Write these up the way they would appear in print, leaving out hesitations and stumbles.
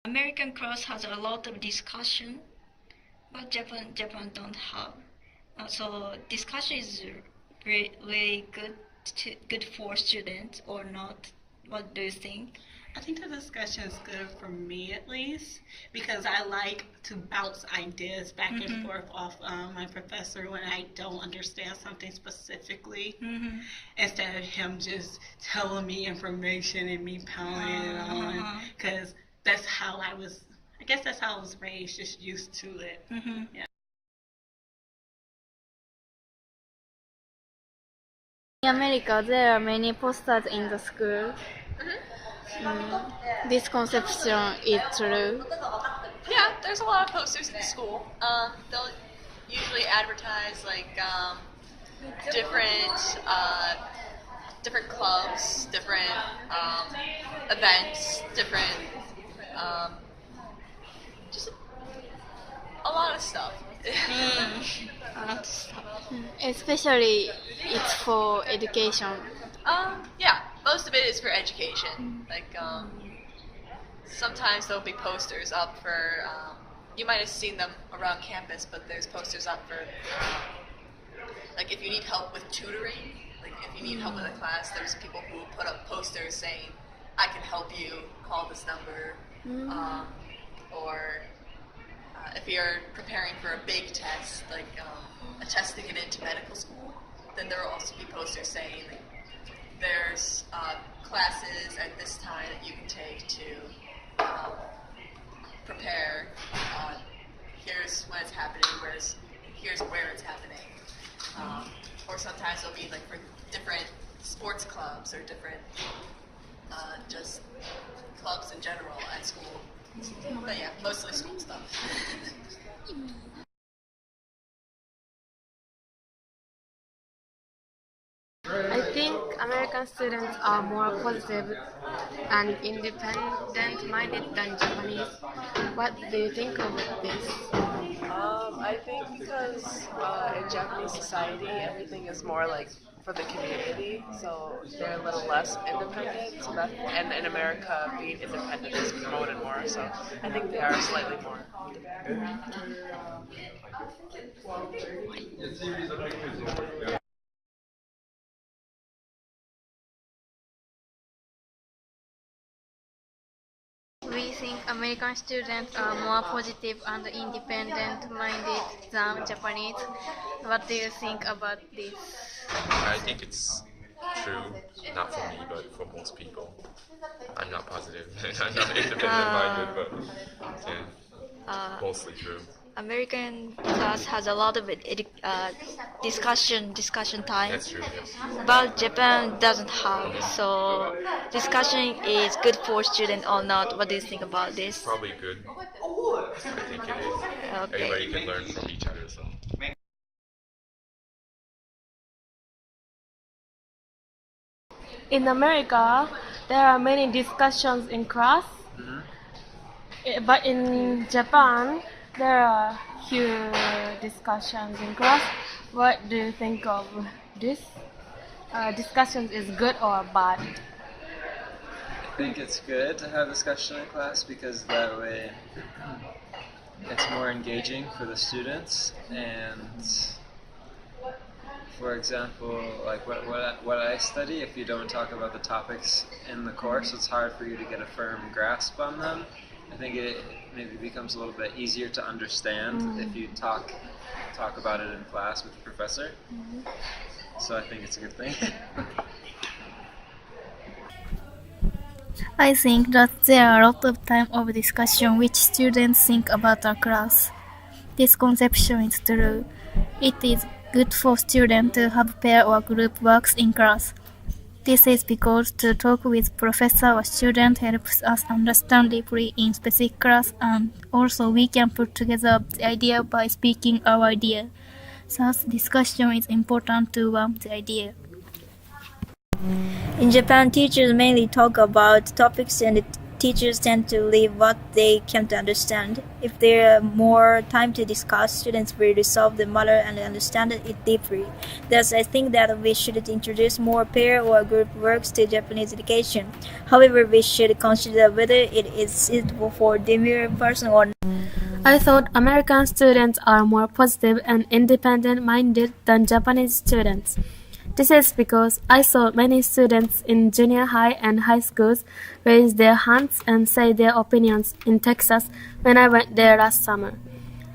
American class has a lot of discussion, but Japan don't have. So discussion is really good for students or not? What do you think? I think the discussion is good for me at least because I like to bounce ideas back and forth off my professor when I don't understand something specifically instead of him just telling me information and me pounding it on because that's how I guess that's how I was raised, just used to it. Yeah. In America, there are many posters in the school. This conception is true. Yeah, there's a lot of posters in the school. They'll usually advertise different different clubs, different events, different just a lot of stuff. Especially it's for education. Yeah, most of it is for education. Sometimes there'll be posters up for. You might have seen them around campus, but there's posters up for if you need help with tutoring. If you need help with a class, there's people who put up posters saying, "I can help you. Call this number." Or if you're preparing for a big test, a test to get into medical school, then there will also be posters saying there's classes at this time that you can take to prepare. Here's when it's happening, here's where it's happening. Or sometimes it'll be for different sports clubs or different just clubs in general at school. But yeah, mostly school stuff. I think American students are more positive and independent-minded than Japanese. What do you think of this? I think because in Japanese society, everything is more for the community, so they're a little less independent. And in America, being independent is promoted more, so I think they are slightly more. We think American students are more positive and independent-minded than Japanese. What do you think about this? I think it's true, not for me, but for most people. I'm not positive, I'm not independent-minded, but yeah, mostly true. American class has a lot of discussion time. That's true, yes. But Japan doesn't have. So discussion is good for student or not. What do you think about this? Probably good. I think it is. Okay. Everybody can learn from each other, so. In America, there are many discussions in class, but in Japan, there are few discussions in class. What do you think of this? Discussions is good or bad? I think it's good to have discussion in class because that way it's more engaging for the students. And for example, what I study, if you don't talk about the topics in the course, it's hard for you to get a firm grasp on them. I think it maybe becomes a little bit easier to understand if you talk about it in class with the professor. So I think it's a good thing. I think that there are a lot of time of discussion which students think about our class. This conception is true. It is good for students to have pair or group works in class. This is because to talk with professor or student helps us understand deeply in specific class, and also we can put together the idea by speaking our idea. Thus, discussion is important to the idea. In Japan, teachers mainly talk about topics and teachers tend to leave what they came to understand. If there are more time to discuss, students will resolve the matter and understand it deeply. Thus, I think that we should introduce more pair or group works to Japanese education. However, we should consider whether it is suitable for demure person or not. I thought American students are more positive and independent-minded than Japanese students. This is because I saw many students in junior high and high schools raise their hands and say their opinions in Texas when I went there last summer.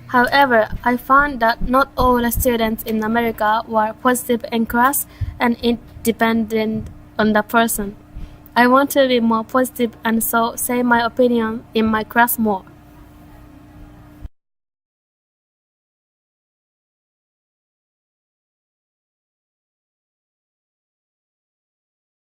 However, I found that not all the students in America were positive in class and independent on the person. I want to be more positive and so say my opinion in my class more.